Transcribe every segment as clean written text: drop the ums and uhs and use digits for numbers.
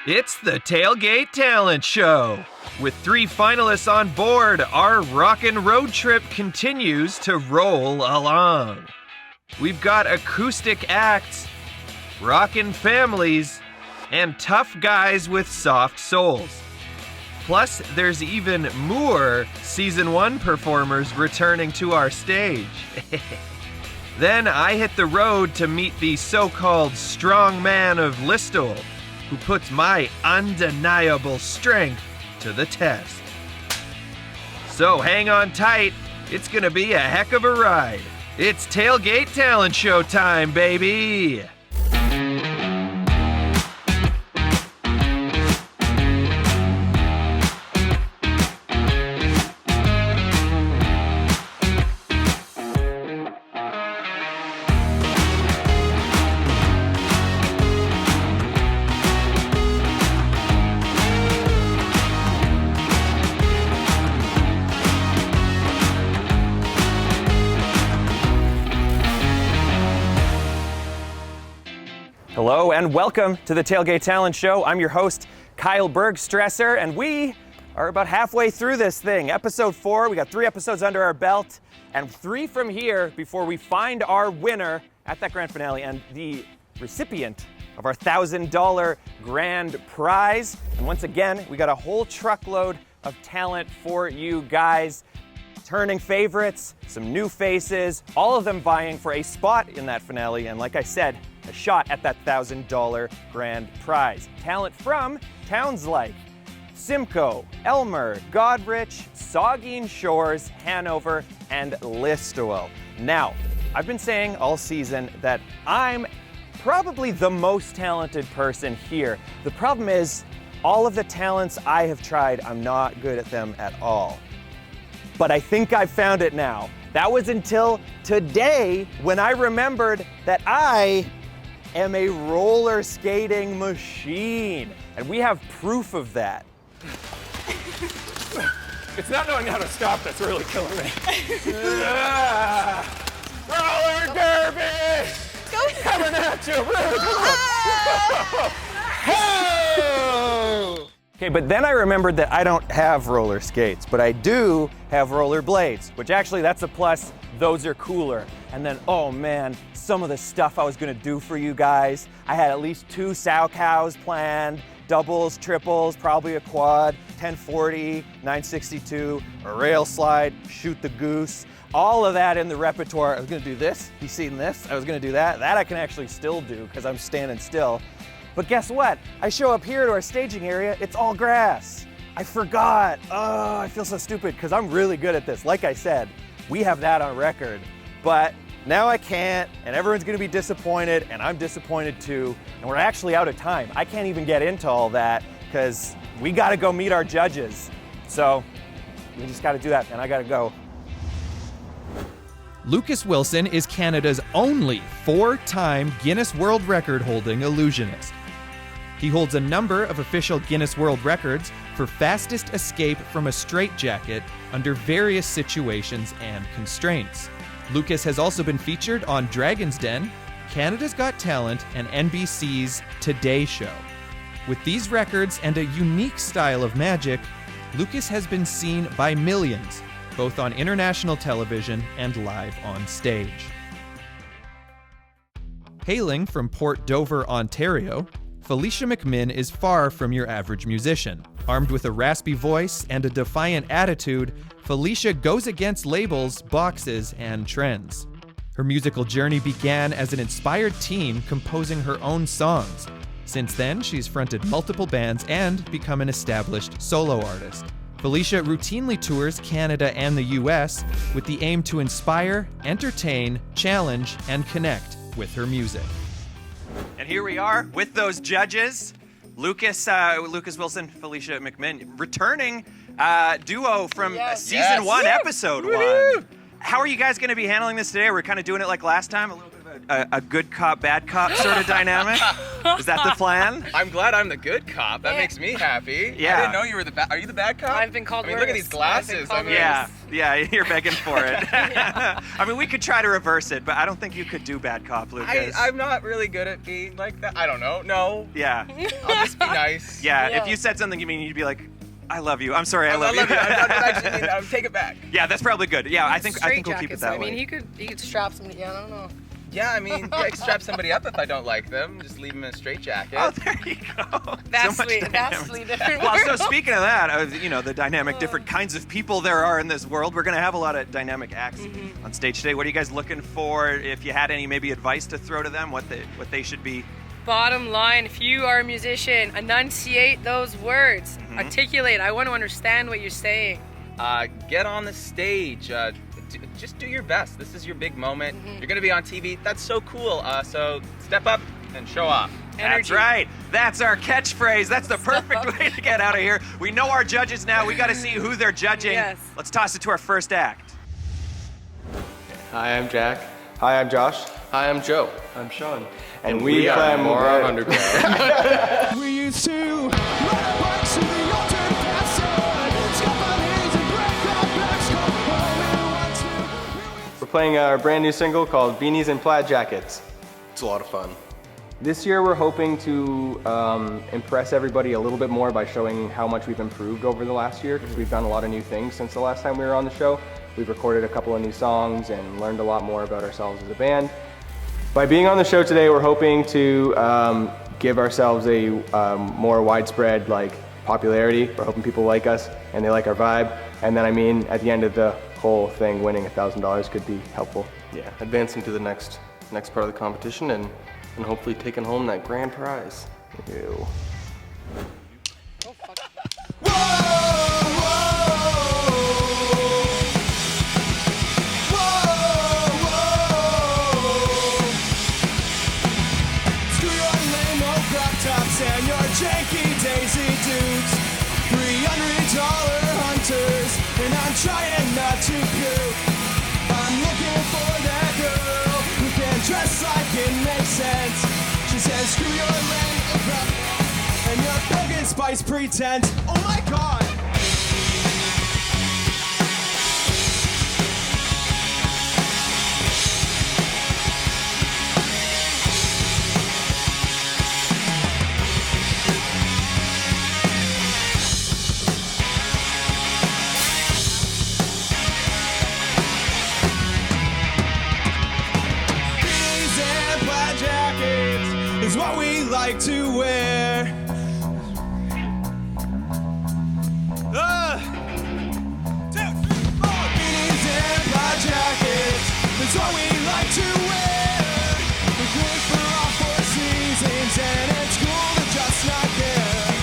It's the Tailgate Talent Show. With 3 finalists on board, our rockin' road trip continues to roll along. We've got acoustic acts, rockin' families, and tough guys with soft souls. Plus, there's even more Season 1 performers returning to our stage. Then I hit the road to meet the so-called strong man of Listowel, who puts my undeniable strength to the test. So hang on tight, it's gonna be a heck of a ride. It's Tailgate Talent Show time, baby! Hello and welcome to the Tailgate Talent Show. I'm your host, Kyle Bergstresser, and we are about halfway through this thing. Episode 4, we got 3 episodes under our belt, and 3 from here before we find our winner at that grand finale and the recipient of our $1,000 grand prize. And once again, we got a whole truckload of talent for you guys. Turning favorites, some new faces, all of them vying for a spot in that finale, and like I said, a shot at that $1,000 grand prize. Talent from towns like Simcoe, Aylmer, Goderich, Saugeen Shores, Hanover, and Listowel. Now, I've been saying all season that I'm probably the most talented person here. The problem is, all of the talents I have tried, I'm not good at them at all. But I think I've found it now. That was until today when I remembered that I am a roller skating machine. And we have proof of that. It's not knowing how to stop that's really killing me. Roller derby! Go! Coming at you! Okay, but then I remembered that I don't have roller skates, but I do have roller blades, which actually that's a plus. Those are cooler. And then, oh man, some of the stuff I was gonna do for you guys. I had at least 2 sow cows planned, doubles, triples, probably a quad, 1040, 962, a rail slide, shoot the goose. All of that in the repertoire. I was gonna do this, you seen this? I was gonna do that. That I can actually still do because I'm standing still. But guess what? I show up here to our staging area, it's all grass. I forgot. Oh, I feel so stupid because I'm really good at this. Like I said, we have that on record. But now I can't, and everyone's gonna be disappointed, and I'm disappointed too, and we're actually out of time. I can't even get into all that because we gotta go meet our judges. So we just gotta do that, and I gotta go. Lucas Wilson is Canada's only 4-time Guinness World Record holding illusionist. He holds a number of official Guinness World Records for fastest escape from a straitjacket under various situations and constraints. Lucas has also been featured on Dragon's Den, Canada's Got Talent, and NBC's Today Show. With these records and a unique style of magic, Lucas has been seen by millions, both on international television and live on stage. Hailing from Port Dover, Ontario, Felicia McMinn is far from your average musician. Armed with a raspy voice and a defiant attitude, Felicia goes against labels, boxes, and trends. Her musical journey began as an inspired teen composing her own songs. Since then, she's fronted multiple bands and become an established solo artist. Felicia routinely tours Canada and the US with the aim to inspire, entertain, challenge, and connect with her music. And here we are with those judges, Lucas Wilson, Felicia McMinn, returning duo from Season 1, Episode 1. How are you guys going to be handling this today? We're kind of doing it like last time, a little bit of a good cop, bad cop sort of dynamic? Is that the plan? I'm glad I'm the good cop. That makes me happy. Yeah. I didn't know you were the bad. Are you the bad cop? I've been called I mean, worse. look at these glasses. I mean, Yeah, you're begging for it. I mean, we could try to reverse it, but I don't think you could do bad cop, Lucas. I'm not really good at being like that. I don't know. No. Yeah. I'll just be nice. Yeah, if you said something you mean, you'd be like, I love you. I'm sorry, I love you. I actually mean that. Take it back. Yeah, that's probably good. Yeah, I think we'll keep it Straitjackets, that I way. mean, he could strap somebody. Yeah, I don't know. Yeah, I mean, I can strap somebody up if I don't like them. Just leave them in a straitjacket. Oh, there you go. Vastly different. Well, so speaking of that, the dynamic, different kinds of people there are in this world, we're going to have a lot of dynamic acts on stage today. What are you guys looking for? If you had any maybe advice to throw to them, what they should be? Bottom line, if you are a musician, enunciate those words. Articulate. I want to understand what you're saying. Get on the stage. Just do your best. This is your big moment. You're going to be on TV. That's so cool. So step up and show off. That's right. That's our catchphrase. That's the perfect way to get out of here. We know our judges now. We got to see who they're judging. Yes. Let's toss it to our first act. Hi, I'm Jack. Hi, I'm Josh. Hi, I'm Joe. I'm Sean. And we are more of Underground. We used to ride our bikes to the altered past, scuff our knees and break our backs, go home. We're playing our brand new single called Beanies and Plaid Jackets. It's a lot of fun. This year we're hoping to impress everybody a little bit more by showing how much we've improved over the last year, because we've done a lot of new things since the last time we were on the show. We've recorded a couple of new songs and learned a lot more about ourselves as a band. By being on the show today, we're hoping to give ourselves a more widespread popularity. We're hoping people like us and they like our vibe. And then at the end of the whole thing, winning $1,000 could be helpful. Yeah, advancing to the next part of the competition and hopefully taking home that grand prize. Ew. And your janky daisy dudes, $300 hunters, and I'm trying not to puke. I'm looking for that girl who can dress like it makes sense. She says, screw your lane and your pumpkin spice pretense. Oh my God. Is what we like to wear. Beanies and plaid jackets. It's what we like to wear. We're good for all 4 seasons, and it's cool to just not care.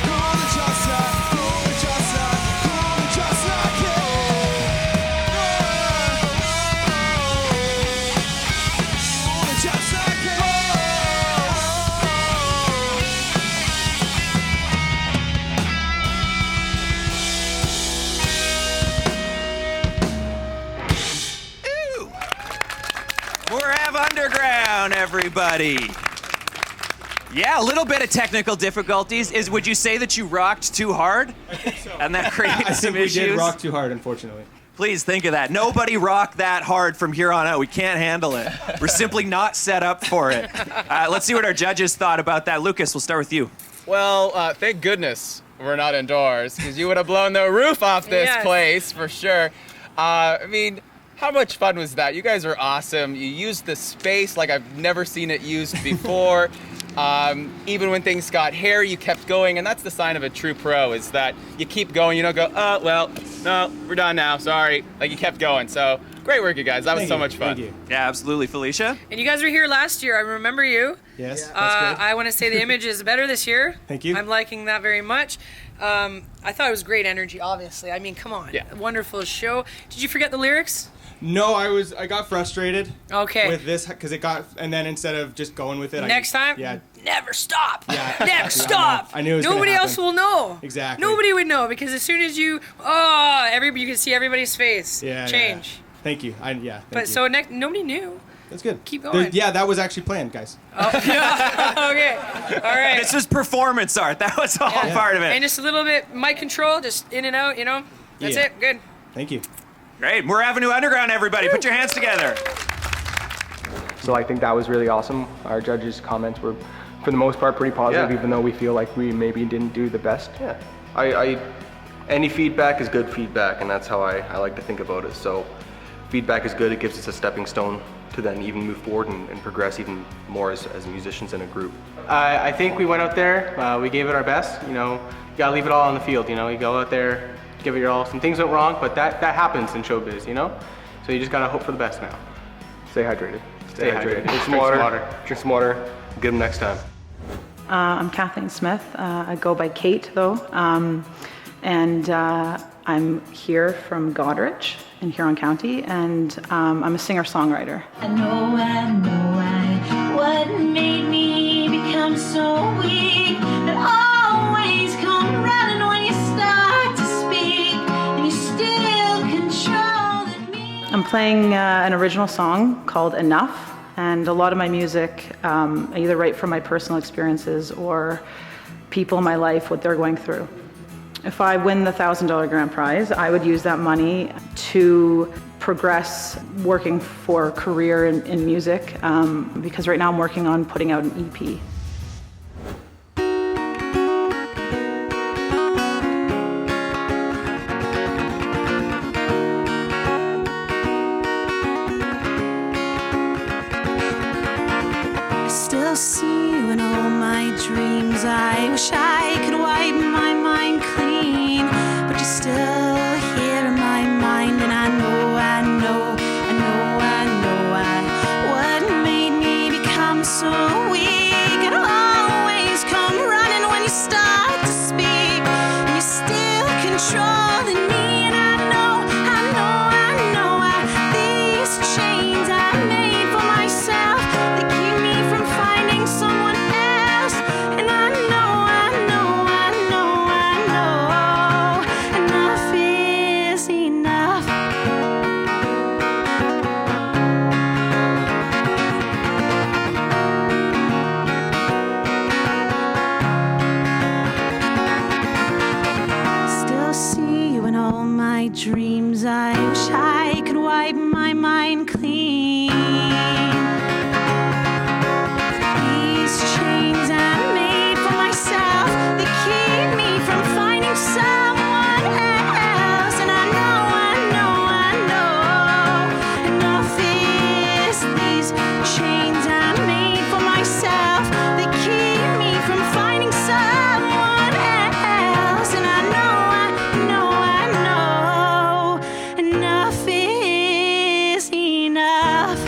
Cool to just not, cool to just not, cool to just not care. Cool to just not care. We're Have Underground, everybody. Yeah, a little bit of technical difficulties. Would you say that you rocked too hard? I think so. And that created some issues? We did rock too hard, unfortunately. Please think of that. Nobody rock that hard from here on out. We can't handle it. We're simply not set up for it. Let's see what our judges thought about that. Lucas, we'll start with you. Well, thank goodness we're not indoors, because you would have blown the roof off this place for sure. I mean, how much fun was that? You guys are awesome. You used the space like I've never seen it used before. Even when things got hairy, you kept going, and that's the sign of a true pro, is that you keep going. You don't go, oh, well, no, we're done now, sorry. Like, you kept going. So, great work, you guys. That was so much fun. Thank you. Yeah, absolutely. Felicia? And you guys were here last year. I remember you. Yes, that's good. I want to say the image is better this year. Thank you. I'm liking that very much. I thought it was great energy, obviously. I mean, come on. Yeah. Wonderful show. Did you forget the lyrics? No, I got frustrated Okay. with this because and then instead of just going with it, Next time, yeah, never stop. Yeah. Never Yeah, stop. I knew it was gonna Nobody else happen. will know. Exactly. Nobody would know, because as soon as you, you can see everybody's face yeah, change. yeah. Thank you. Thank But you. so nobody knew. That's good. Keep going. Yeah, that was actually planned, guys. Oh, yeah. Okay. All right. This was performance art. That was all part of it. And just a little bit mic control, just in and out, you know? That's it. Good. Thank you. Great. We're Avenue Underground, everybody. Put your hands together. So I think that was really awesome. Our judges' comments were, for the most part, pretty positive, even though we feel like we maybe didn't do the best. Yeah. Any feedback is good feedback, and that's how I like to think about it. So feedback is good. It gives us a stepping stone to then even move forward and progress even more as musicians in a group. I think we went out there, we gave it our best. You know, you gotta leave it all on the field. You know, you go out there, give it your all. Some things went wrong, but that happens in showbiz, you know? So you just gotta hope for the best now. Stay hydrated. Stay hydrated. Drink some water. Drink some water. Get them next time. I'm Kathleen Smith. I go by Kate, though. And I'm here from Goderich in Huron County, and I'm a singer-songwriter. I know what made me become so weak, that always come running when you start to speak, and you still controlling me. I'm playing an original song called Enough, and a lot of my music I either write from my personal experiences or people in my life, what they're going through. If I win the $1,000 grand prize, I would use that money to progress working for a career in music, because right now I'm working on putting out an EP. I still see you in all my dreams. I wish I could wipe my mind clean, but you're still here in my mind, and I know what made me become so weak. It'll always come running when you start to speak, and you're still controlling me, and I know these chains I made for myself, they keep me from finding someone else, and I know enough is enough. Still see you in all my dreams. I wish I could wipe my mind clean. These chains I made for myself, they keep me from finding someone else, and I know enough is these chains I made for myself, they keep me from finding someone else, and I know enough is enough.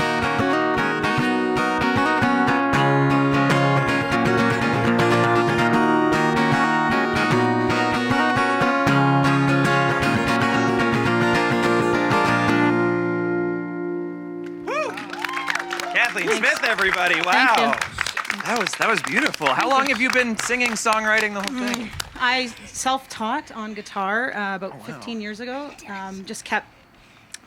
Kathleen Smith, everybody. Wow. That was beautiful. How long have you been singing, songwriting, the whole thing? I self-taught on guitar about 15 years ago. Just kept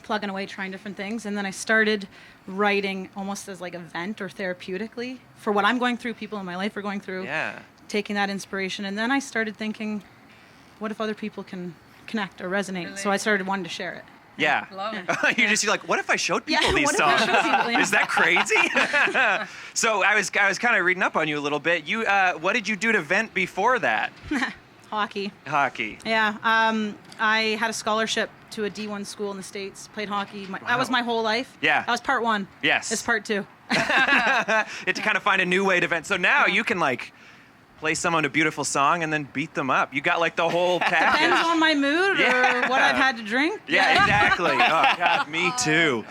plugging away, trying different things, and then I started writing almost as like a vent or therapeutically for what I'm going through, people in my life are going through. Yeah. Taking that inspiration, and then I started thinking, what if other people can connect or resonate? So I started wanting to share it. Yeah. Love it. You're like, what if I showed people these what if songs? I showed people, yeah. Is that crazy? So I was kind of reading up on you a little bit. You, what did you do to vent before that? Hockey. Hockey. Yeah. I had a scholarship to a D1 school in the States, played hockey. That was my whole life. Yeah. That was part one. Yes. It's part two. It's to kind of find a new way to vent. So now you can like play someone a beautiful song and then beat them up. You got like the whole package. Depends on my mood Yeah. or what I've had to drink. Yeah, exactly. Oh, God, me too.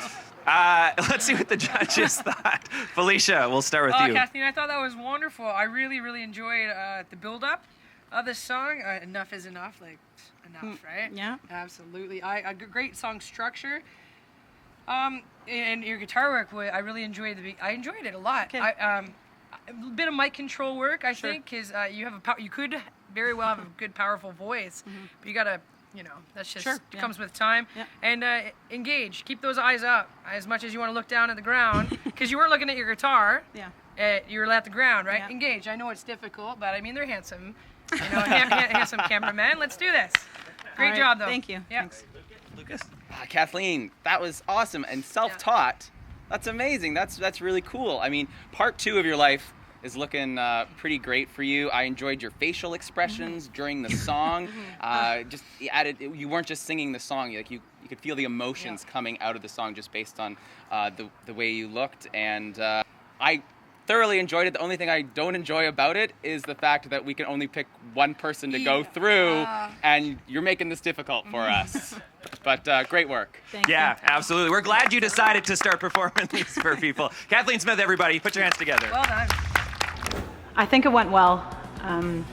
Let's see what the judges thought. Felicia, we'll start with you. Kathleen, I thought that was wonderful. I really, really enjoyed the build-up of this song. Enough is enough, like enough, right? Yeah. Absolutely. A great song structure. And your guitar work, I really enjoyed I enjoyed it a lot. Okay. A bit of mic control work, I think, because you could very well have a good, powerful voice, but you gotta you know, that's just Sure, yeah. comes with time. Yeah. And engage. Keep those eyes up as much as you want to look down at the ground, because you weren't looking at your guitar. Yeah. You were at the ground, right? Yeah. Engage. I know it's difficult, but I mean, they're handsome. You know, handsome cameraman. Let's do this. Great All right, job, though. Thank you. Yeah. Thanks. Lucas? Kathleen, that was awesome and self-taught. That's amazing. That's really cool. I mean, part 2 of your life is looking pretty great for you. I enjoyed your facial expressions during the song. Just added, you weren't just singing the song. Like you could feel the emotions coming out of the song just based on the way you looked. And I thoroughly enjoyed it. The only thing I don't enjoy about it is the fact that we can only pick one person to go through, and you're making this difficult for us. But great work. Thank you. Absolutely. We're glad you decided to start performing these for people. Kathleen Smith, everybody, put your hands together. Well done. I think it went well. I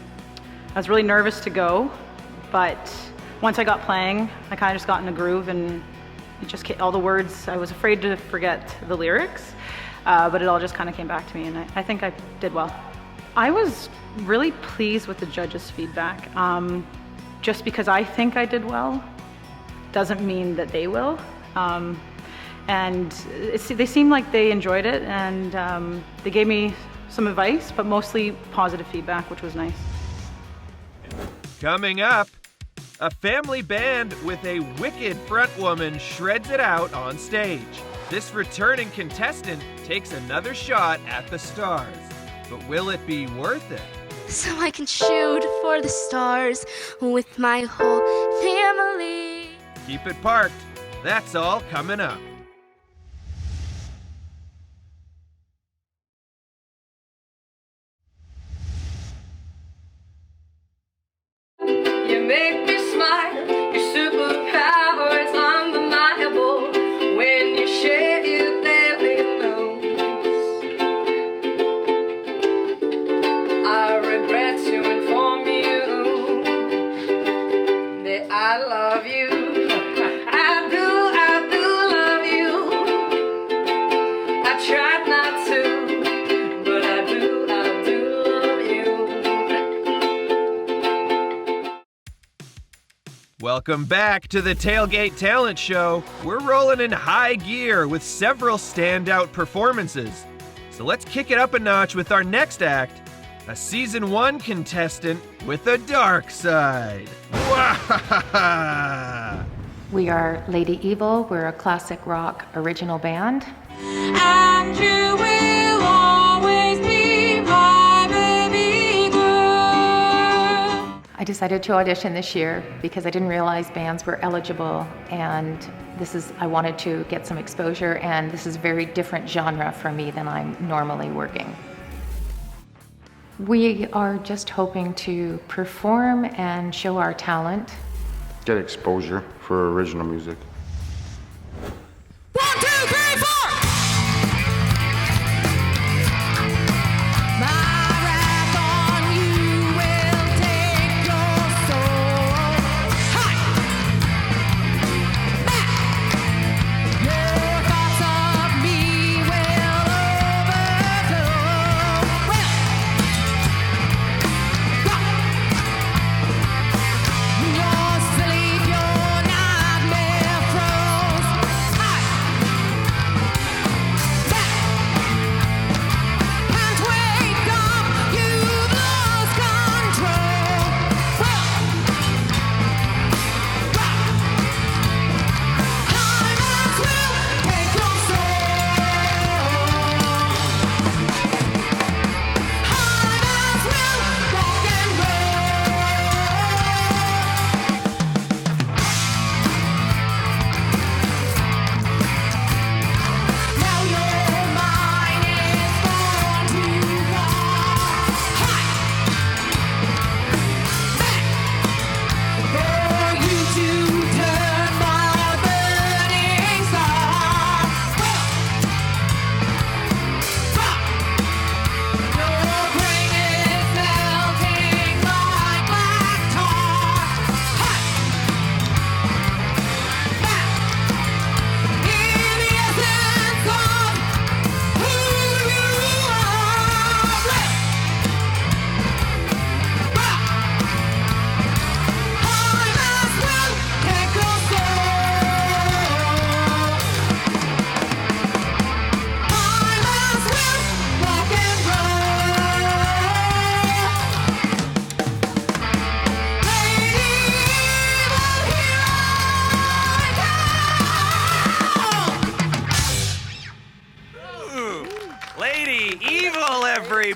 was really nervous to go, but once I got playing, I kind of just got in a groove, and it just all the words, I was afraid to forget the lyrics, but it all just kind of came back to me, and I think I did well. I was really pleased with the judges' feedback. Just because I think I did well doesn't mean that they will. And they seemed like they enjoyed it, and they gave me some advice, but mostly positive feedback, which was nice. Coming up, a family band with a wicked frontwoman shreds it out on stage. This returning contestant takes another shot at the stars. But will it be worth it? So I can shoot for the stars with my whole family. Keep it parked. That's all coming up. You make me smile. Your superpower is undeniable. When you share your daily news, I regret to inform you that I love you. I do love you. I tried not to, but I do love you. Welcome back to the Tailgate Talent Show. We're rolling in high gear with several standout performances. So let's kick it up a notch with our next act, a Season 1 contestant with a dark side. Wahahaha! We are Lady Evil. We're a classic rock original band. And you will always be my baby girl. I decided to audition this year because I didn't realize bands were eligible, and I wanted to get some exposure, and this is a very different genre for me than I'm normally working. We are just hoping to perform and show our talent. Get exposure for original music. 1, 2, 3, 4. My wrath on you will take your soul. Hi. Back. Your thoughts of me will overflow. Well, your sleep, your nightmare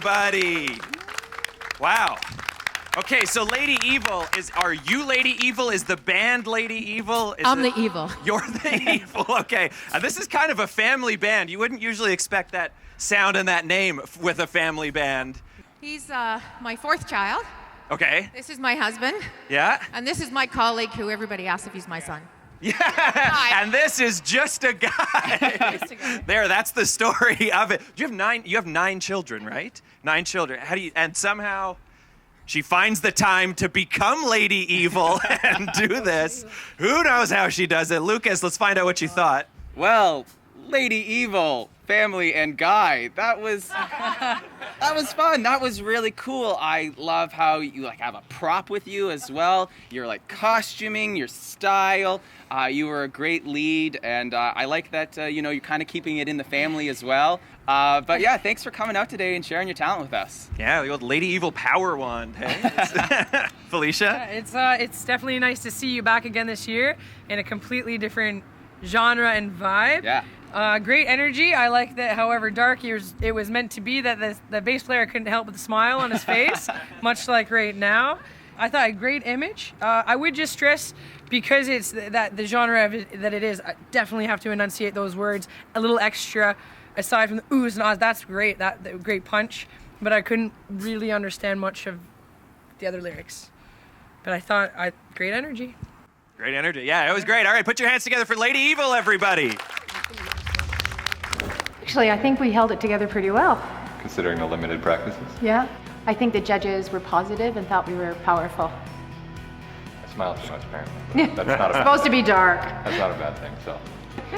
everybody. Wow. Okay, so Lady Evil, are you Lady Evil? Is the band Lady Evil? I'm the evil. You're the evil, okay. This is kind of a family band. You wouldn't usually expect that sound and that name with a family band. He's my fourth child. Okay. This is my husband. Yeah. And this is my colleague who everybody asks if he's my son. Yeah, and this is just a guy. There, that's the story of it. You have nine children, right? 9 children. And somehow she finds the time to become Lady Evil and do this. Who knows how she does it? Lucas, let's find out what you thought. Well, Lady Evil, family, and Guy. That was fun. That was really cool. I love how you have a prop with you as well. Your costuming, your style. You were a great lead, and I like that you're kind of keeping it in the family as well. But yeah, thanks for coming out today and sharing your talent with us. Yeah, the old Lady Evil power wand. Hey? Felicia? It's definitely nice to see you back again this year in a completely different genre and vibe. Yeah. Great energy. I like that, however dark it was meant to be, that the bass player couldn't help but smile on his face, much like right now. I thought a great image. I would just stress, because it's the genre of it, that it is, I definitely have to enunciate those words a little extra, aside from the oohs and ahs. That's great, that great punch, but I couldn't really understand much of the other lyrics. But I thought, great energy. Great energy. Yeah, it was great. All right, put your hands together for Lady Evil, everybody. Actually, I think we held it together pretty well. Considering the limited practices. Yeah. I think the judges were positive and thought we were powerful. I smiled too much, apparently. That's not a supposed to be dark. That's not a bad thing, so.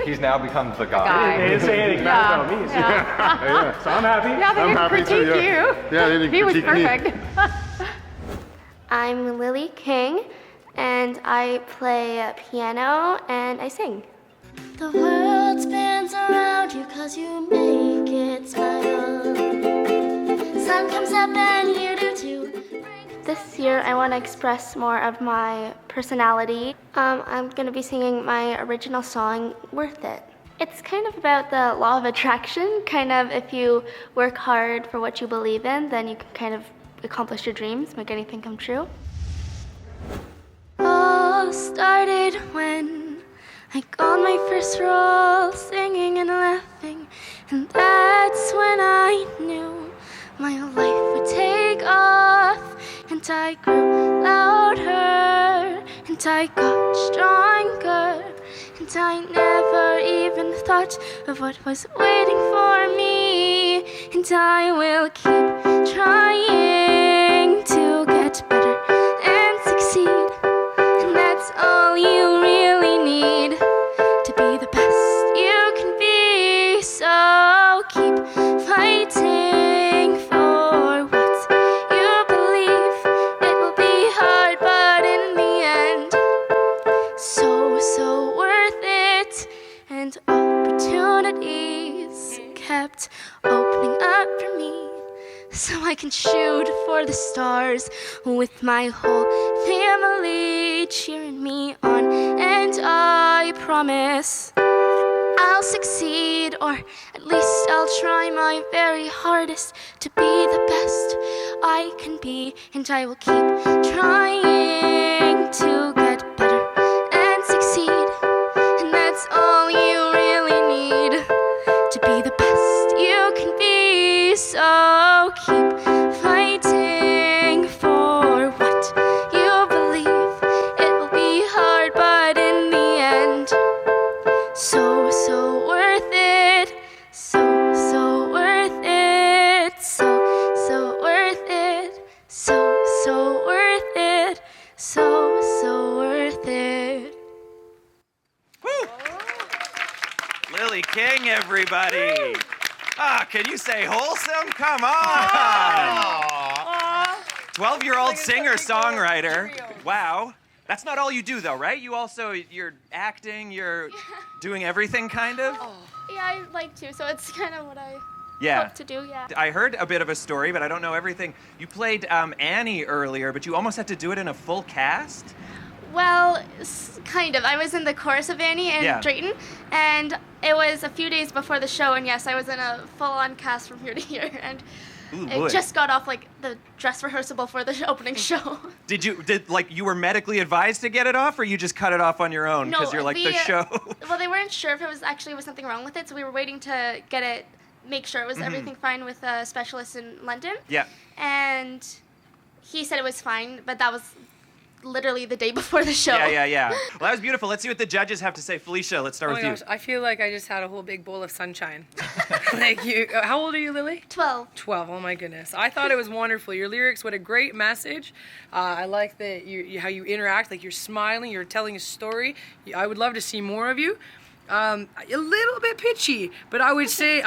He's now become the guy. They didn't say anything bad about me. Yeah. So I'm happy. Yeah, they didn't critique you. Yeah, they didn't he was critique perfect. I'm Lily King, and I play piano and I sing. The world spins around you 'cause you make it smile. Sun comes up and you do too. This year I want to express more of my personality. I'm going to be singing my original song, Worth It. It's kind of about the law of attraction, kind of if you work hard for what you believe in, then you can kind of accomplish your dreams, make anything come true. All started when I got my first role, singing and laughing, and that's when I knew my life would take off. And I grew louder, and I got stronger, and I never even thought of what was waiting for me. And I will keep trying to get better and succeed, and that's all you really need to be the best you can be. So keep fighting for what you believe. It will be hard, but in the end, so worth it. And opportunities kept opening up for me, so I can shoot for the stars with my whole family cheering me on. And I promise I'll succeed, or at least I'll try my very hardest to be the best I can be. And I will keep trying to get better and succeed, and that's all you really need to be the best you can be. So keep fighting for what you believe. It will be hard, but in the end, so worth it. So worth it. So worth it. So worth it. So worth it. Woo! Lily King, everybody. Can you say wholesome? Come on! 12-year-old singer-songwriter. Wow. That's not all you do, though, right? You're acting, you're doing everything, kind of? Yeah, I like to, so it's kind of what I Yeah. hope to do, yeah. I heard a bit of a story, but I don't know everything. You played Annie earlier, but you almost had to do it in a full cast? Well, kind of. I was in the chorus of Annie in Drayton, and it was a few days before the show, and yes, I was in a full-on cast from here to here, and Ooh, boy. I just got off like the dress rehearsal before the opening show. Did you were medically advised to get it off, or you just cut it off on your own because you're like the show? Well, they weren't sure if it was something wrong with it, so we were waiting to get it, make sure it was everything fine with a specialist in London. Yeah. And he said it was fine, but that was literally the day before the show. Yeah. Well, that was beautiful. Let's see what the judges have to say. Felicia, let's start with you. I feel like I just had a whole big bowl of sunshine. Like you, how old are you, Lily? 12. 12. Oh my goodness. I thought it was wonderful. Your lyrics, what a great message. I like that how you interact. Like you're smiling. You're telling a story. I would love to see more of you. A little bit pitchy, but I would say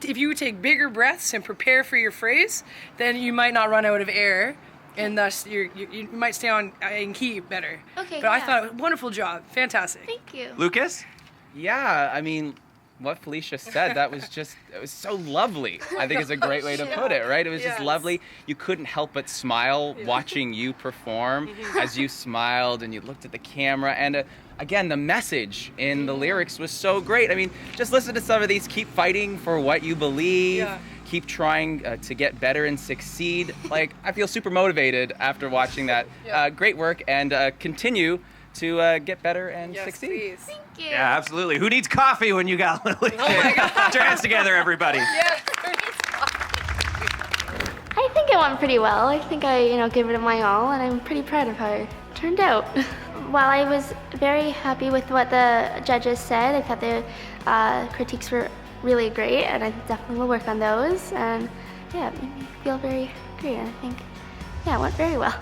if you would take bigger breaths and prepare for your phrase, then you might not run out of air. And thus, you might stay on in key better. Okay, But I thought, wonderful job. Fantastic. Thank you. Lucas? Yeah, I mean, what Felicia said, it was so lovely. I think is a great way to put it, right? It was just lovely. You couldn't help but smile watching you perform as you smiled and you looked at the camera. And again, the message in the lyrics was so great. I mean, just listen to some of these. Keep fighting for what you believe. Yeah. Keep trying to get better and succeed. Like, I feel super motivated after watching that. Great work, and continue to get better and succeed. Please. Thank you. Yeah, absolutely. Who needs coffee when you got Lily? Oh my God. Put your hands together, everybody. Yeah. I think it went pretty well. I think I, gave it my all, and I'm pretty proud of how it turned out. While I was very happy with what the judges said, I thought the critiques were really great, and I definitely will work on those. And yeah, it made me feel very great. And I think, it went very well.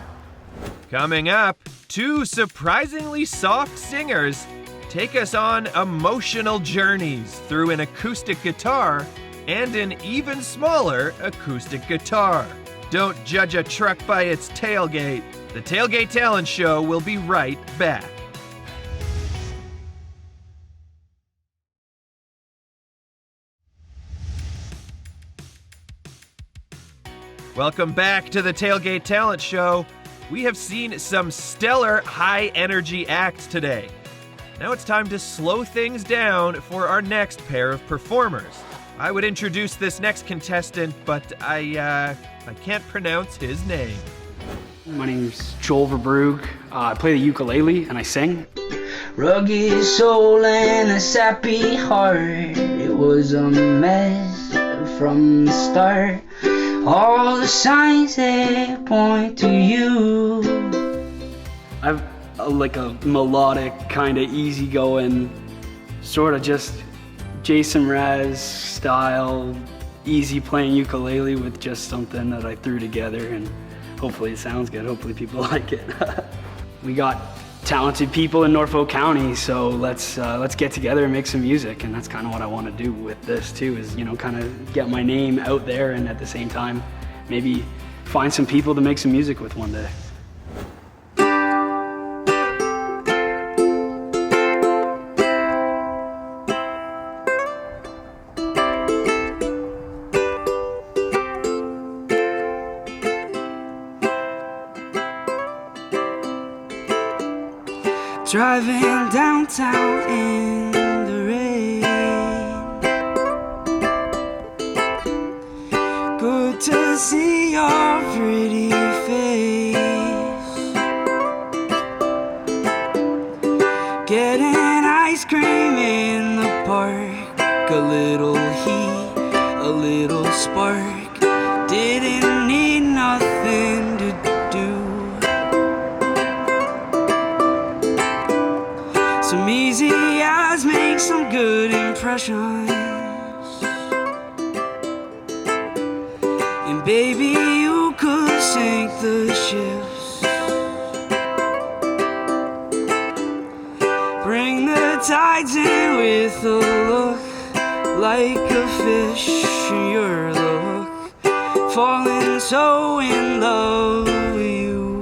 Coming up, two surprisingly soft singers take us on emotional journeys through an acoustic guitar and an even smaller acoustic guitar. Don't judge a truck by its tailgate. The Tailgate Talent Show will be right back. Welcome back to the Tailgate Talent Show. We have seen some stellar high-energy acts today. Now it's time to slow things down for our next pair of performers. I would introduce this next contestant, but I can't pronounce his name. My name's Joel Verbrugge. I play the ukulele and I sing. Rugged soul and a sappy heart, it was a mess from the start. All the signs they point to you. I've like a melodic, kind of easygoing, sort of just Jason Mraz style, easy playing ukulele with just something that I threw together, and hopefully it sounds good. Hopefully people like it. We got talented people in Norfolk County, so let's get together and make some music, and that's kind of what I want to do with this too, is kind of get my name out there, and at the same time maybe find some people to make some music with one day. Driving downtown in the rain, good to see your pretty face. Getting ice cream in the park, a little heat, a little spark. Didn't need nothing to do. Some easy eyes make some good impressions, and baby, you could sink the ships. Bring the tides in with a look like a fish, and you're the hook, falling so in love with you.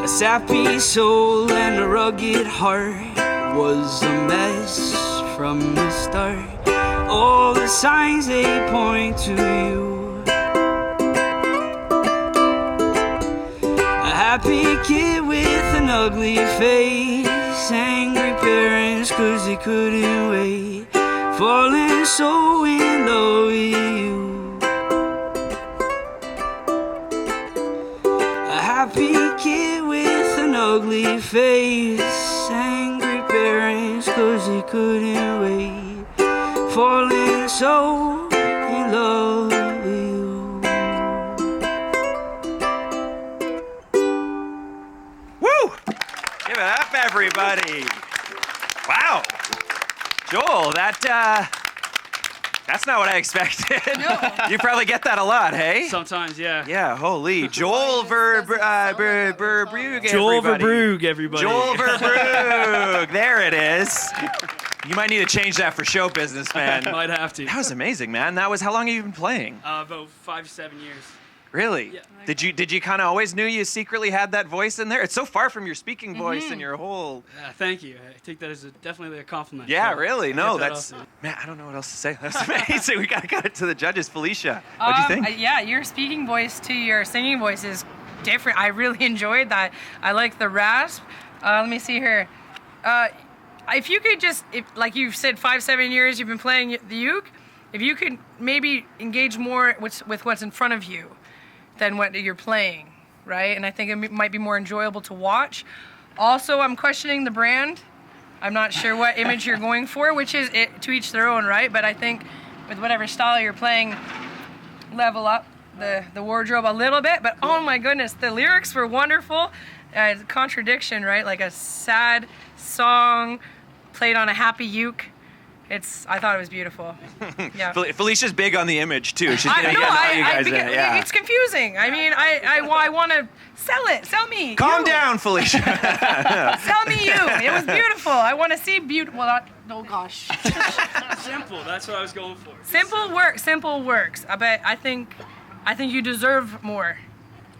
A sappy soul and a rugged heart was a mess from the start. All the signs they point to you. A happy kid with an ugly face, angry parents 'cause they couldn't wait falling so in love with you. A happy kid with an ugly face, angry parents 'cause they couldn't wait, falling so in love with you. Woo! Give it up, everybody. Wow. Joel, that's not what I expected. No. You probably get that a lot, hey? Sometimes, yeah. Yeah, holy. Joel Verbrugge, Joel everybody. Verbrugge, everybody. Joel Verbrugge. There it is. You might need to change that for show business, man. Might have to. That was amazing, man. That was, how long have you been playing? About 5-7 years. Really? Yeah. Did you kind of always knew you secretly had that voice in there? It's so far from your speaking voice and your whole... Thank you. I take that as definitely a compliment. Yeah, So, really. No, that's... Man, I don't know what else to say. That's amazing. We got to get it to the judges. Felicia, what do you think? Yeah, your speaking voice to your singing voice is different. I really enjoyed that. I like the rasp. Let me see here. If you could just, like you've said, 5-7 years you've been playing the uke, if you could maybe engage more with what's in front of you than what you're playing, right? And I think it might be more enjoyable to watch. Also, I'm questioning the brand. I'm not sure what image you're going for, which is to each their own, right? But I think with whatever style you're playing, level up the wardrobe a little bit. But oh my goodness, the lyrics were wonderful. Contradiction, right? Like a sad song played on a happy uke. I thought it was beautiful. Yeah. Felicia's big on the image too. She's I gonna know. get all you guys in it. Yeah. It's confusing. I mean, I want to sell it. Sell me. Calm down, Felicia. Sell me you. It was beautiful. I want to see beautiful. Well, oh gosh. Simple. That's what I was going for. Simple works. Simple works. But I think you deserve more.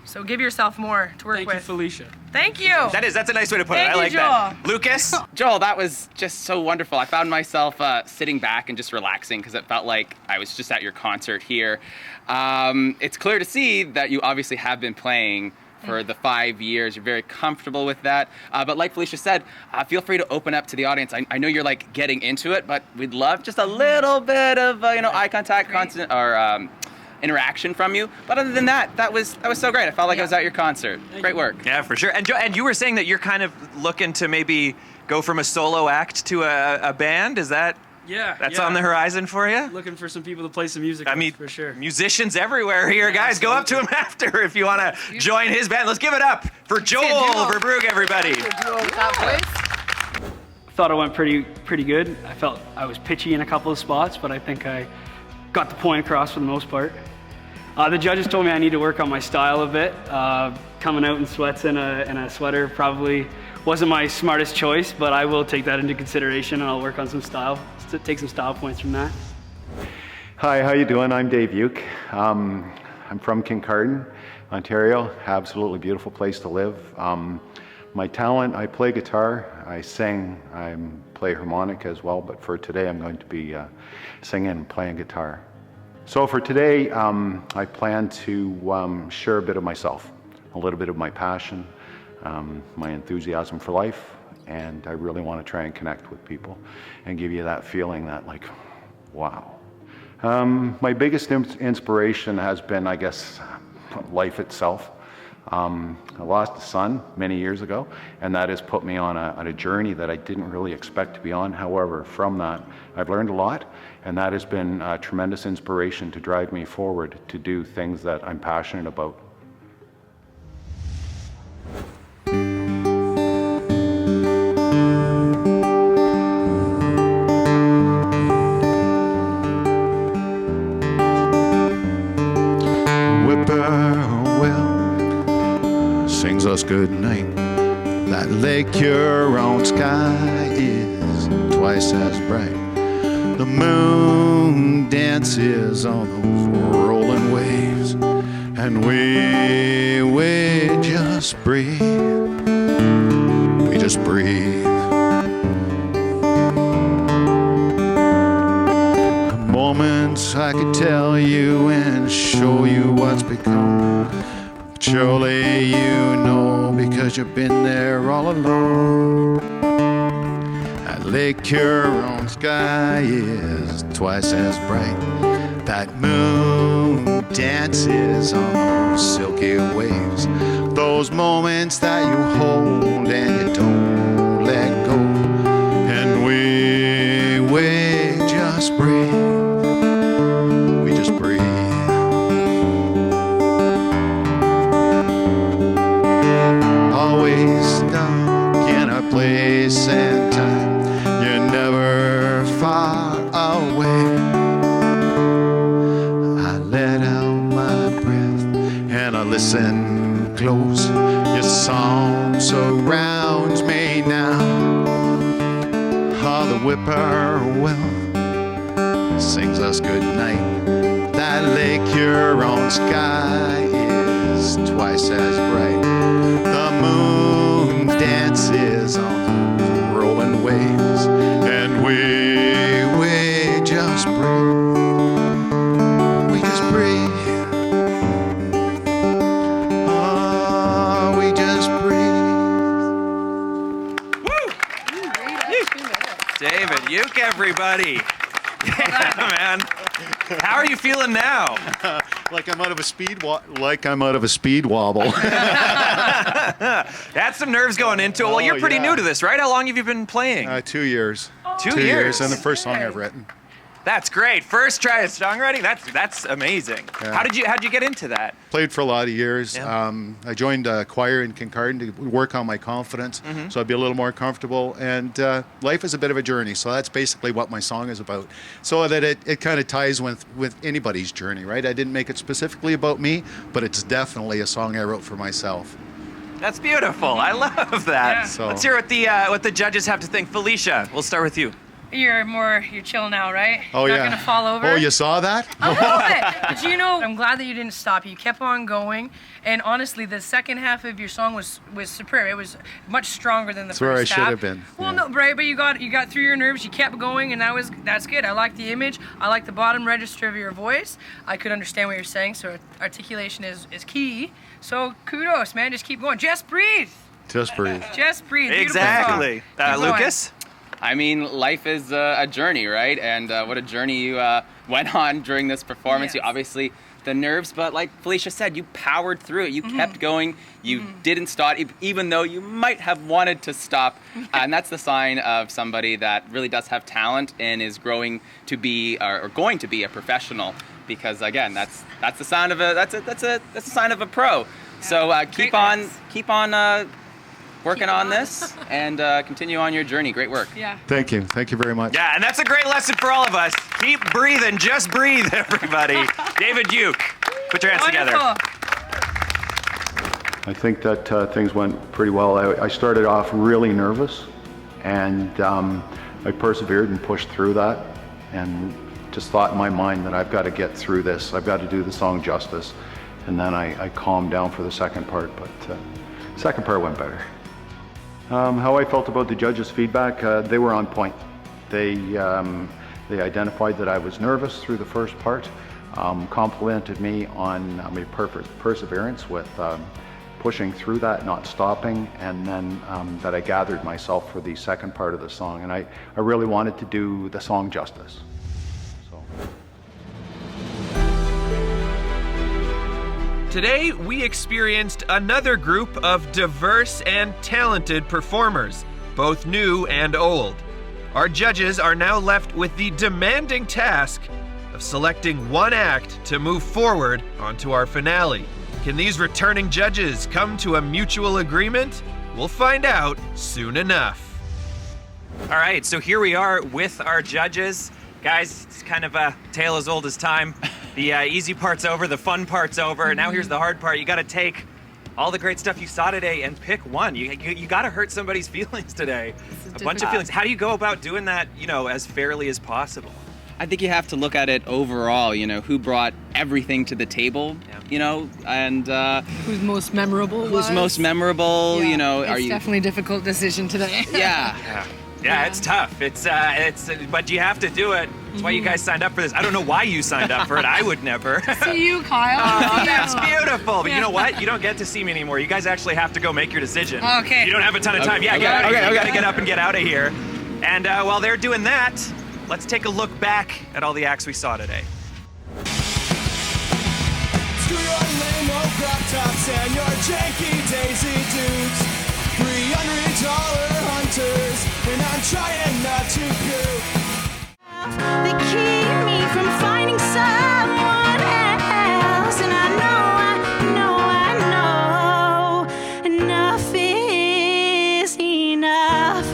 So give yourself more to work with. Thank you, Felicia. Thank you. That's a nice way to put it. I like Joel. that. Lucas? Joel, that was just so wonderful. I found myself sitting back and just relaxing because it felt like I was just at your concert here. It's clear to see that you obviously have been playing for the 5 years. You're very comfortable with that. But like Felicia said, feel free to open up to the audience. I know you're like getting into it, but we'd love just a little bit of eye contact, interaction from you. But other than that, that was so great. I felt like I was at your concert. Great work. Yeah, for sure. And you were saying that you're kind of looking to maybe go from a solo act to a band. Is that? Yeah. That's on the horizon for you? Looking for some people to play some music. For sure. Musicians everywhere here, guys. Absolutely. Go up to him after if you want to join his band. Let's give it up for Joel Verbrugge, everybody. Thought it went pretty good. I felt I was pitchy in a couple of spots, but I think I got the point across for the most part. The judges told me I need to work on my style a bit. Coming out in sweats and a sweater probably wasn't my smartest choice, but I will take that into consideration and I'll work on some style, take some style points from that. Hi, how you doing? I'm Dave Uke. I'm from Kincardine, Ontario. Absolutely beautiful place to live. My talent, I play guitar, I sing, I play harmonica as well, but for today I'm going to be singing and playing guitar. So for today, I plan to share a bit of myself, a little bit of my passion, my enthusiasm for life, and I really want to try and connect with people and give you that feeling that like, wow. My biggest inspiration has been, I guess, life itself. I lost a son many years ago, and that has put me on a journey that I didn't really expect to be on. However, from that, I've learned a lot, and that has been a tremendous inspiration to drive me forward to do things that I'm passionate about. Whippoorwill sings us good night. That Lake Huron sky is twice as bright. The moon dances on those rolling waves, and we just breathe. We just breathe. Moments I could tell you and show you what's become. But surely you know because you've been there all along. At That Lake Huron sky is twice as bright. That moon dances on those silky waves. Those moments that you hold and you don't let go. And we just breathe. We just breathe. Always stuck in a place and time. You're never far away. I let out my breath and I listen close. Your song surrounds me now. Oh, the whippoorwill sings us good night. That Lake Huron sky is twice as bright. The moon dances on the rolling waves, and we just breathe. We just breathe. Oh, we just breathe. David Uke, everybody. Yeah, man. How are you feeling now? Like I'm out of a speed wobble. Had some nerves going into it. Well, you're pretty new to this, right? How long have you been playing? 2 years. 2 years. And the first song I've written. That's great. First try at songwriting. That's amazing. Yeah. How'd you get into that? Played for a lot of years. Yeah. I joined a choir in Kincardine to work on my confidence, so I'd be a little more comfortable. And life is a bit of a journey, so that's basically what my song is about. So that it kind of ties with anybody's journey, right? I didn't make it specifically about me, but it's definitely a song I wrote for myself. That's beautiful. I love that. Yeah. So- Let's hear what the judges have to think. Felicia, we'll start with you. You're chill now, right? Oh, You're yeah. not gonna fall over. Oh, you saw that? A little bit. But I'm glad that you didn't stop. You kept on going. And honestly, the second half of your song was superb. It was much stronger than the That's first where I half. should have been. Well, no, right, but you got through your nerves. You kept going, and that's good. I like the image. I like the bottom register of your voice. I could understand what you're saying, so articulation is key. So kudos, man. Just keep going. Just breathe. Just breathe. Just breathe. Beautiful Exactly. song. Keep going. Lucas? I mean, life is a journey, right? And what a journey you went on during this performance. Yes. You obviously, the nerves, but like Felicia said, you powered through it. You kept going. You didn't stop, even though you might have wanted to stop. And that's the sign of somebody that really does have talent and is growing to be or going to be a professional. Because again, that's the sign of that's a sign of a pro. Yeah. So keep on working on this and continue on your journey. Great work. Yeah. Thank you. Thank you very much. Yeah, and that's a great lesson for all of us. Keep breathing. Just breathe, everybody. David Uke, put your hands together. I think that things went pretty well. I started off really nervous, and I persevered and pushed through that, and just thought in my mind that I've got to get through this. I've got to do the song justice. And then I calmed down for the second part, but the second part went better. How I felt about the judges' feedback, they were on point. They identified that I was nervous through the first part, complimented me on my perseverance with pushing through that, not stopping, and then that I gathered myself for the second part of the song. And I really wanted to do the song justice. Today, we experienced another group of diverse and talented performers, both new and old. Our judges are now left with the demanding task of selecting one act to move forward onto our finale. Can these returning judges come to a mutual agreement? We'll find out soon enough. All right, so here we are with our judges. Guys, it's kind of a tale as old as time. The easy part's over, the fun part's over. Now here's the hard part. You got to take all the great stuff you saw today and pick one. You got to hurt somebody's feelings today. A bunch of feelings. How do you go about doing that, as fairly as possible? I think you have to look at it overall, who brought everything to the table, and who's most memorable. Who's most memorable, It's definitely a difficult decision today. Yeah, it's tough. It's but you have to do it. That's why you guys signed up for this. I don't know why you signed up for it. I would never. See you, Kyle. Oh, that's beautiful. But you know what? You don't get to see me anymore. You guys actually have to go make your decision. Okay. You don't have a ton of time. Yeah, you got to get up and get out of here. And while they're doing that, let's take a look back at all the acts we saw today. Screw your lame old crop tops and your janky daisy dudes. $300 hunters, and I'm trying not to puke. They keep me from finding someone else, and I know enough is enough.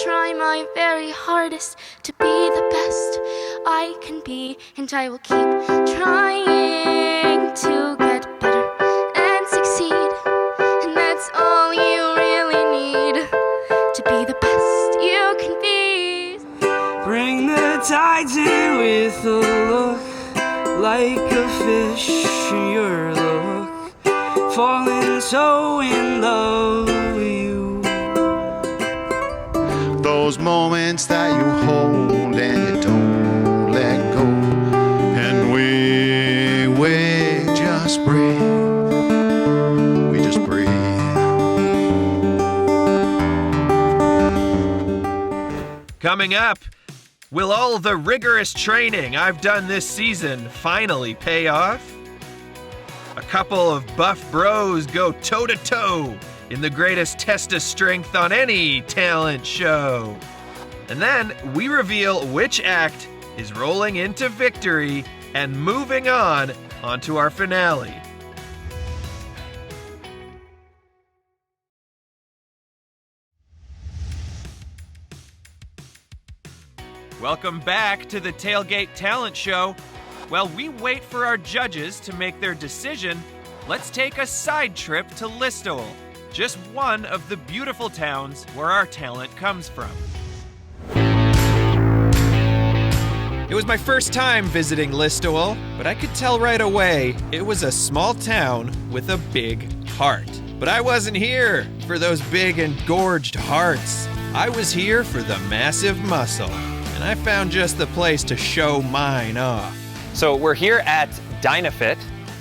Try my very hardest to be the best I can be, and I will keep trying to get better and succeed. And that's all you really need to be the best you can be. Bring the tides in with a look like a fish in your look, falling so in love with you. Those moments that you hold and you don't let go, and we just breathe, we just breathe. Coming up, will all the rigorous training I've done this season finally pay off? A couple of buff bros go toe-to-toe in the greatest test of strength on any talent show. And then we reveal which act is rolling into victory and moving on onto our finale. Welcome back to the Tailgate Talent Show. While we wait for our judges to make their decision, let's take a side trip to Listowel, just one of the beautiful towns where our talent comes from. It was my first time visiting Listowel, but I could tell right away it was a small town with a big heart. But I wasn't here for those big and gorged hearts. I was here for the massive muscle, and I found just the place to show mine off. So we're here at Dynafit,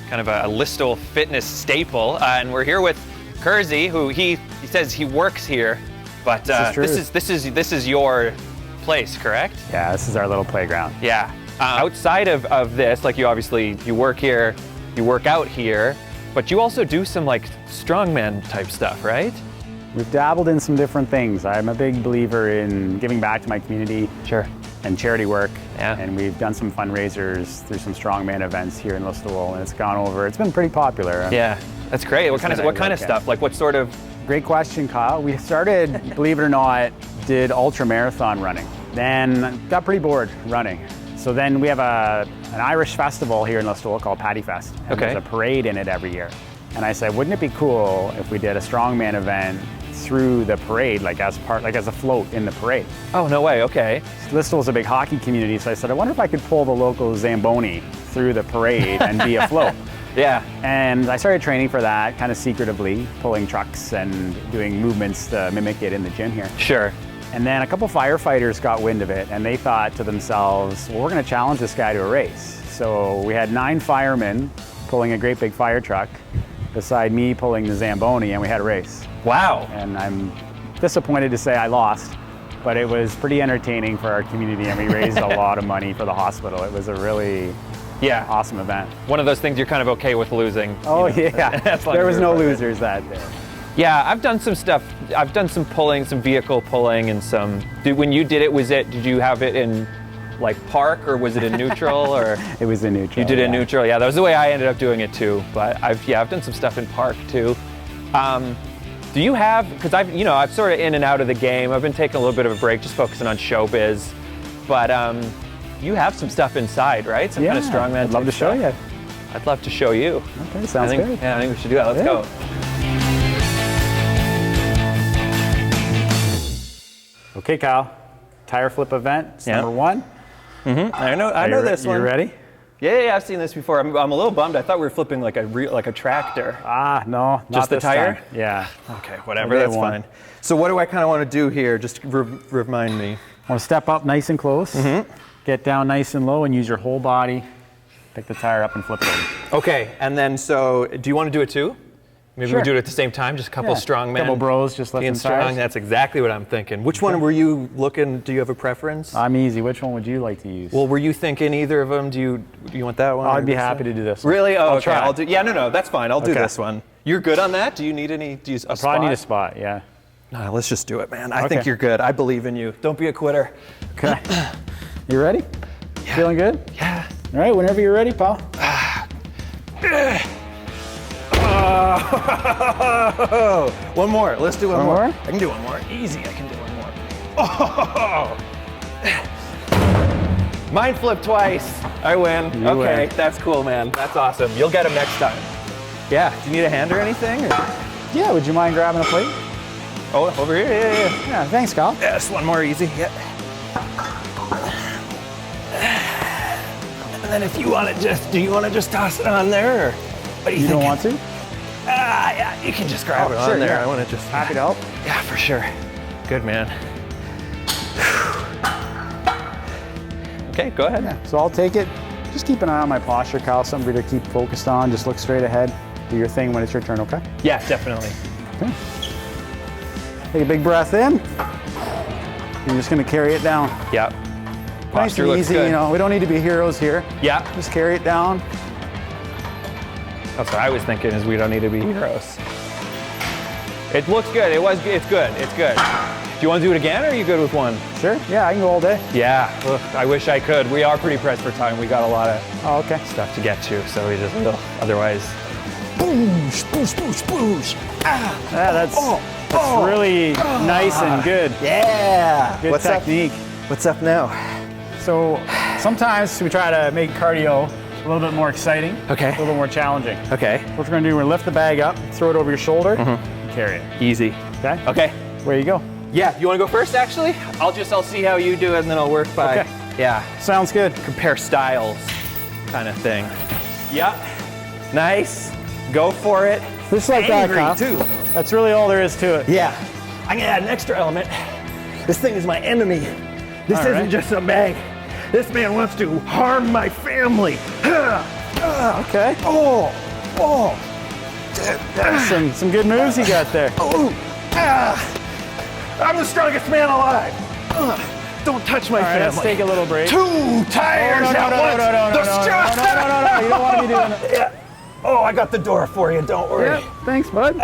kind of a Listowel fitness staple, and we're here with Kersey, who he says he works here, but this is your place, correct? Yeah, this is our little playground. Yeah. Outside of this, like you work here, you work out here, but you also do some like strongman type stuff, right? We've dabbled in some different things. I'm a big believer in giving back to my community. Sure. And charity work. Yeah. And we've done some fundraisers through some strongman events here in Listowel, and it's been pretty popular. Yeah, that's great. What kind of stuff? Like what sort of? Great question, Kyle. We started, believe it or not, did ultra marathon running. Then got pretty bored running. So then we have an Irish festival here in Listowel called Paddy Fest. And there's a parade in it every year. And I said, wouldn't it be cool if we did a strongman event through the parade, like as a float in the parade? Oh, no way, okay. Listowel's a big hockey community, so I said, I wonder if I could pull the local Zamboni through the parade and be a float. Yeah. And I started training for that, kind of secretively, pulling trucks and doing movements to mimic it in the gym here. Sure. And then a couple firefighters got wind of it, and they thought to themselves, well, we're going to challenge this guy to a race. So we had 9 firemen pulling a great big fire truck beside me pulling the Zamboni, and we had a race. Wow. And I'm disappointed to say I lost, but it was pretty entertaining for our community, and we raised a lot of money for the hospital. It was a really awesome event. One of those things you're kind of okay with losing. Oh, yeah. There was no losers that day. Yeah, I've done some stuff. I've done some pulling, some vehicle pulling, and some. When you did it, did you have it in like park, or was it in neutral, or? It was in neutral. You did it in neutral, yeah. That was the way I ended up doing it too. But I've done some stuff in park too. Do you have? Because I've sort of in and out of the game. I've been taking a little bit of a break, just focusing on showbiz. But you have some stuff inside, right? Some kind of strongman. I'd love to show you. I'd love to show you. Okay, sounds good. Yeah, I think we should do that. Let's go. Okay, Kyle. Tire flip event. It's number 1. Mm-hmm. I know this one. You ready? Yeah, I've seen this before. I'm a little bummed. I thought we were flipping like a tractor. No, Just not the this tire? time. Yeah. Okay, whatever. That's fine. So what do I kind of want to do here? Just remind me. Want to step up nice and close. Mm-hmm. Get down nice and low and use your whole body. Pick the tire up and flip it over. Okay, and then so do you want to do it too? Maybe we do it at the same time, just a couple strong men. Couple bros just lifting being strong. tires. That's exactly what I'm thinking. Which one were you looking? Do you have a preference? I'm easy. Which one would you like to use? Well, were you thinking either of them? Do you want that one? I'd or be this happy one? to do this one. Really? Oh, I'll okay. try. I'll do. Yeah, no, that's fine. I'll do Okay. this one. You're good on that? Do you need any? Do you I probably need a spot. Yeah. No, let's just do it, man. I think you're good. I believe in you. Don't be a quitter. Okay. You ready? Yeah. Feeling good? Yeah. All right. Whenever you're ready, pal. One more. Let's do one more. more? I can do one more. Easy. I can do one more. Oh. Mine flipped twice. I win. You okay, win. that's cool, man. That's awesome. You'll get them next time. Yeah. Do you need a hand or anything? Or? Yeah. Would you mind grabbing a plate? Oh, over here. Yeah. Yeah. Thanks, Kyle. Yes. One more. Easy. Yeah. And then if you want to do you want to just toss it on there? Or what do you think? don't want to? Yeah. You can just grab it on sure, there. yeah. I want to just. Happy to help. Yeah, for sure. Good, man. Okay, go ahead. Yeah. So I'll take it. Just keep an eye on my posture, Kyle. Something to keep focused on. Just look straight ahead. Do your thing when it's your turn, okay? Yeah, definitely. Okay. Take a big breath in. You're just going to carry it down. Yep. Nice and easy, you know. We don't need to be heroes here. Yeah. Just carry it down. That's what I was thinking. Is we don't need to be heroes. It looks good. It's good. It's good. Do you want to do it again, or are you good with one? Sure. Yeah, I can go all day. Yeah. Ugh, I wish I could. We are pretty pressed for time. We got a lot of stuff to get to, so we just otherwise. Boosh, boosh, boosh, boosh. Yeah, that's really nice and good. Yeah. Good What's technique. What's up now? So sometimes we try to make cardio a little bit more exciting. Okay. A little bit more challenging. Okay. So what we're gonna do, we're gonna lift the bag up, throw it over your shoulder, and carry it. Easy. Okay? Okay. Where you go? Yeah. You want to go first, actually? I'll see how you do it, and then I'll work by. Okay. Yeah. Sounds good. Compare styles, kind of thing. Yep. Nice. Go for it. Just like Angry, that, Kyle. too. That's really all there is to it. Yeah. I'm gonna add an extra element. This thing is my enemy. This All isn't right. just a bag. This man wants to harm my family. Okay. Oh. Some good moves you got there. I'm the strongest man alive. Don't touch my All right, family. let's take a little break. 2 tires no, at once. no, The stress. no, you don't want to be doing it. Yeah. Oh, I got the door for you. Don't worry. Yeah, thanks, bud.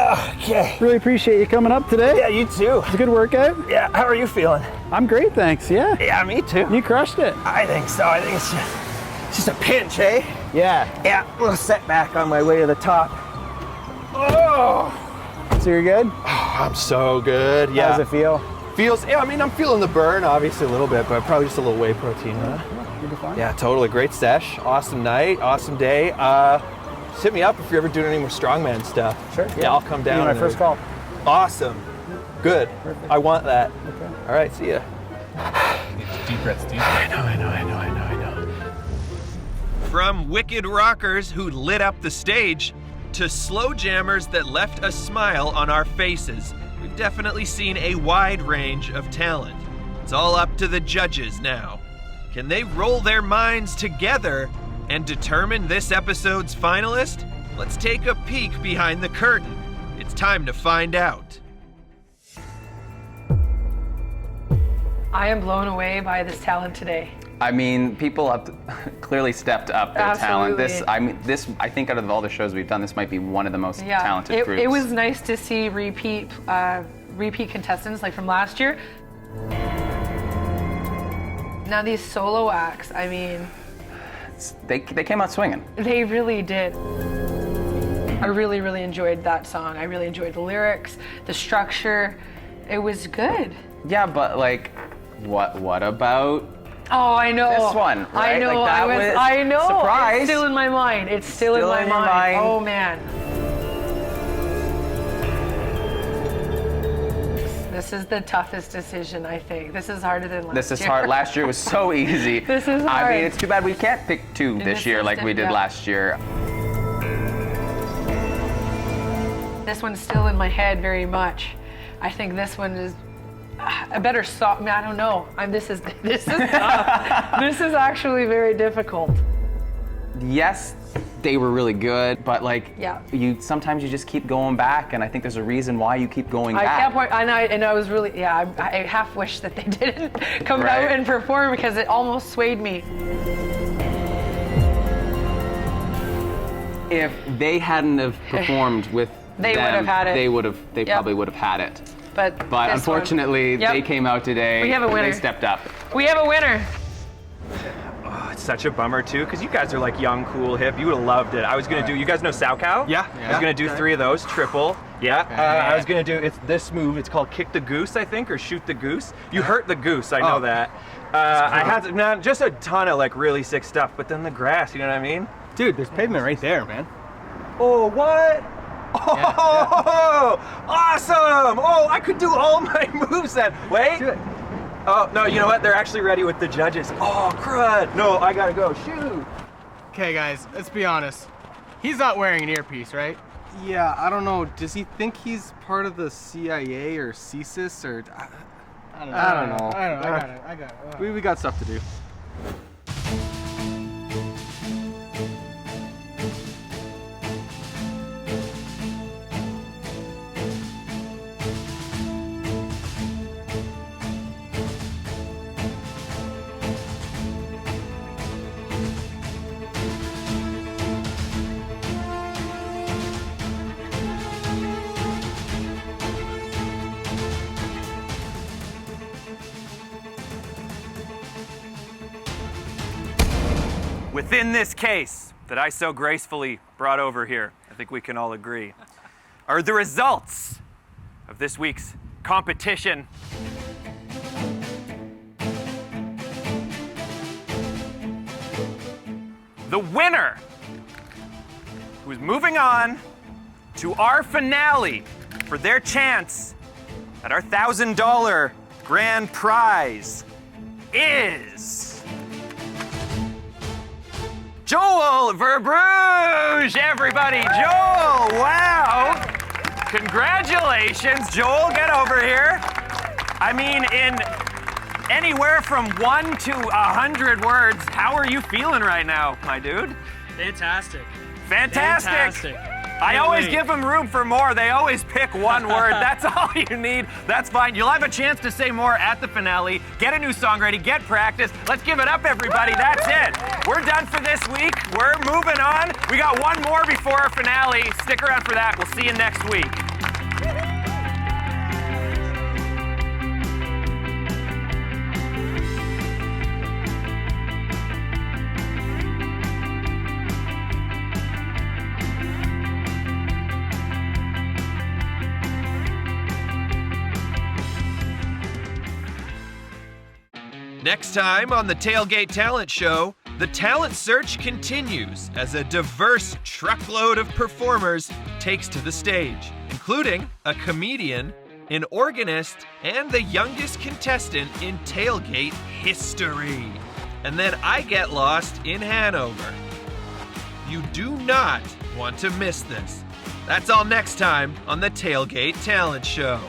Okay. Really appreciate you coming up today. Yeah, you too. It's a good workout. Yeah. How are you feeling? I'm great, thanks. Yeah. Yeah, me too. You crushed it. I think so. I think it's just a pinch, eh? Yeah. Yeah. A little setback on my way to the top. Oh. So you're good? Oh, I'm so good. Yeah. How does it feel? Yeah, I mean, I'm feeling the burn, obviously a little bit, but probably just a little whey protein. Huh? You'll be fine. Yeah, totally. Great sesh. Awesome night. Awesome day. Just hit me up if you're ever doing any more strongman stuff. Sure. Yeah, I'll come down. You're my first call. Awesome. Good. Perfect. I want that. Okay. All right, see ya. Deep breaths, deep I know. From wicked rockers who lit up the stage to slow jammers that left a smile on our faces, we've definitely seen a wide range of talent. It's all up to the judges now. Can they roll their minds together and determine this episode's finalist? Let's take a peek behind the curtain. It's time to find out. I am blown away by this talent today. I mean, people have clearly stepped up their talent. Absolutely. I think out of all the shows we've done, this might be one of the most talented groups. It was nice to see repeat contestants like from last year. Now these solo acts, I mean, They came out swinging. they really did. I really, really enjoyed that song. I really enjoyed the lyrics, the structure. It was good. Yeah, but like, what about Oh, I know. this one? Right? I know. Like, that was I know. surprise. It's still in my mind. It's still in Still my in your mind. mind. Oh man. this is the toughest decision, I think. This is harder than last year. This is hard. Last year was so easy. This is hard. I mean, it's too bad we can't pick two this year like we did last year. This one's still in my head very much. I think this one is a better song. I mean, I don't know. This is tough. This is actually very difficult. Yes, they were really good, but like sometimes you just keep going back, and I think there's a reason why you keep going back. I was really, I half wish that they didn't come out and perform because it almost swayed me. If they hadn't have performed with They would have had it. They probably would have had it. But unfortunately, they came out today. We have a winner. They stepped up. We have a winner. Oh, it's such a bummer too, because you guys are like young, cool, hip. You would have loved it. I was gonna do. You guys know Simcoe? Yeah. I was gonna do 3 of those, triple. Yeah. I was gonna do. It's this move. It's called kick the goose, I think, or shoot the goose. You hurt the goose. I know that. I had just a ton of like really sick stuff, but then the grass. You know what I mean? Dude, there's pavement right there, man. Oh, what? Oh, awesome! Oh, I could do all my moves then. Wait. Do it. Oh, no, you know what? They're actually ready with the judges. Oh, crud. No, I gotta go. Shoot. Okay, guys, let's be honest. He's not wearing an earpiece, right? Yeah, I don't know. Does he think he's part of the CIA or CSIS or... I don't know. I got it. We got stuff to do. Within this case that I so gracefully brought over here, I think we can all agree, are the results of this week's competition. The winner, who's moving on to our finale for their chance at our $1,000 grand prize, is Joel Verbruge, everybody. Joel, wow. Congratulations, Joel, get over here. I mean, in anywhere from 1 to 100 words, how are you feeling right now, my dude? Fantastic. Fantastic. I always give them room for more. They always pick one word. That's all you need. That's fine. You'll have a chance to say more at the finale. Get a new song ready. Get practice. Let's give it up, everybody. That's it. We're done for this week. We're moving on. We got one more before our finale. Stick around for that. We'll see you next week. Next time on the Tailgate Talent Show, the talent search continues as a diverse truckload of performers takes to the stage, including a comedian, an organist, and the youngest contestant in Tailgate history. And then I get lost in Hanover. You do not want to miss this. That's all next time on the Tailgate Talent Show.